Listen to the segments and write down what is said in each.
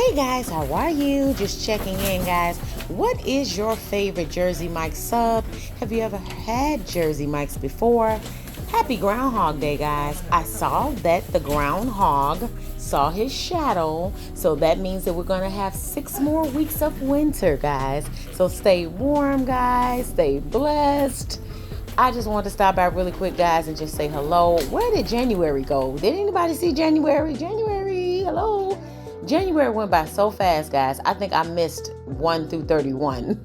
Hey guys, how are you? Just checking in, guys. What is your favorite Jersey Mike's sub? Have you ever had Jersey Mike's before? Happy Groundhog Day, guys. I saw that the groundhog saw his shadow, so that means that we're going to have 6 more weeks of winter, guys. So stay warm, guys. Stay blessed. I just wanted to stop by really quick, guys, and just say hello. Where did January go? Did anybody see January? January, hello. January went by so fast, guys. I think I missed 1 through 31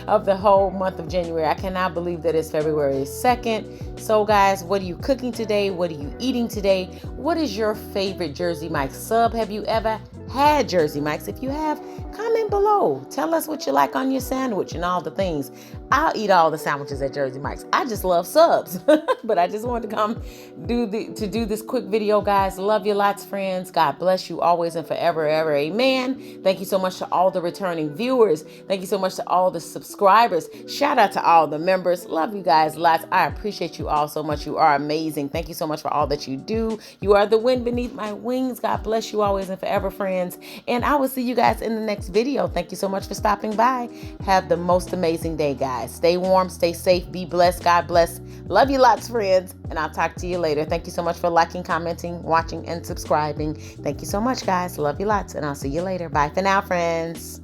of the whole month of January. I cannot believe that it's February 2nd. So, guys, what are you cooking today? What are you eating today? What is your favorite Jersey Mike's sub? Have you ever had Jersey Mike's? If you have, comment below. Tell us what you like on your sandwich and all the things. I'll eat all the sandwiches at Jersey Mike's. I just love subs. But I just wanted to come do this quick video, guys. Love you lots, friends. God bless you always and forever, ever. Amen. Thank you so much to all the returning viewers. Thank you so much to all the subscribers. Shout out to all the members. Love you guys lots. I appreciate you all so much. You are amazing. Thank you so much for all that you do. You are the wind beneath my wings. God bless you always and forever, friends. And I will see you guys in the next video. Thank you so much for stopping by. Have the most amazing day, guys. Stay warm, stay safe, be blessed. God bless. Love you lots, friends. And I'll talk to you later. Thank you so much for liking, commenting, watching, and subscribing. Thank you so much, guys. Love you lots. And I'll see you later. Bye for now, friends.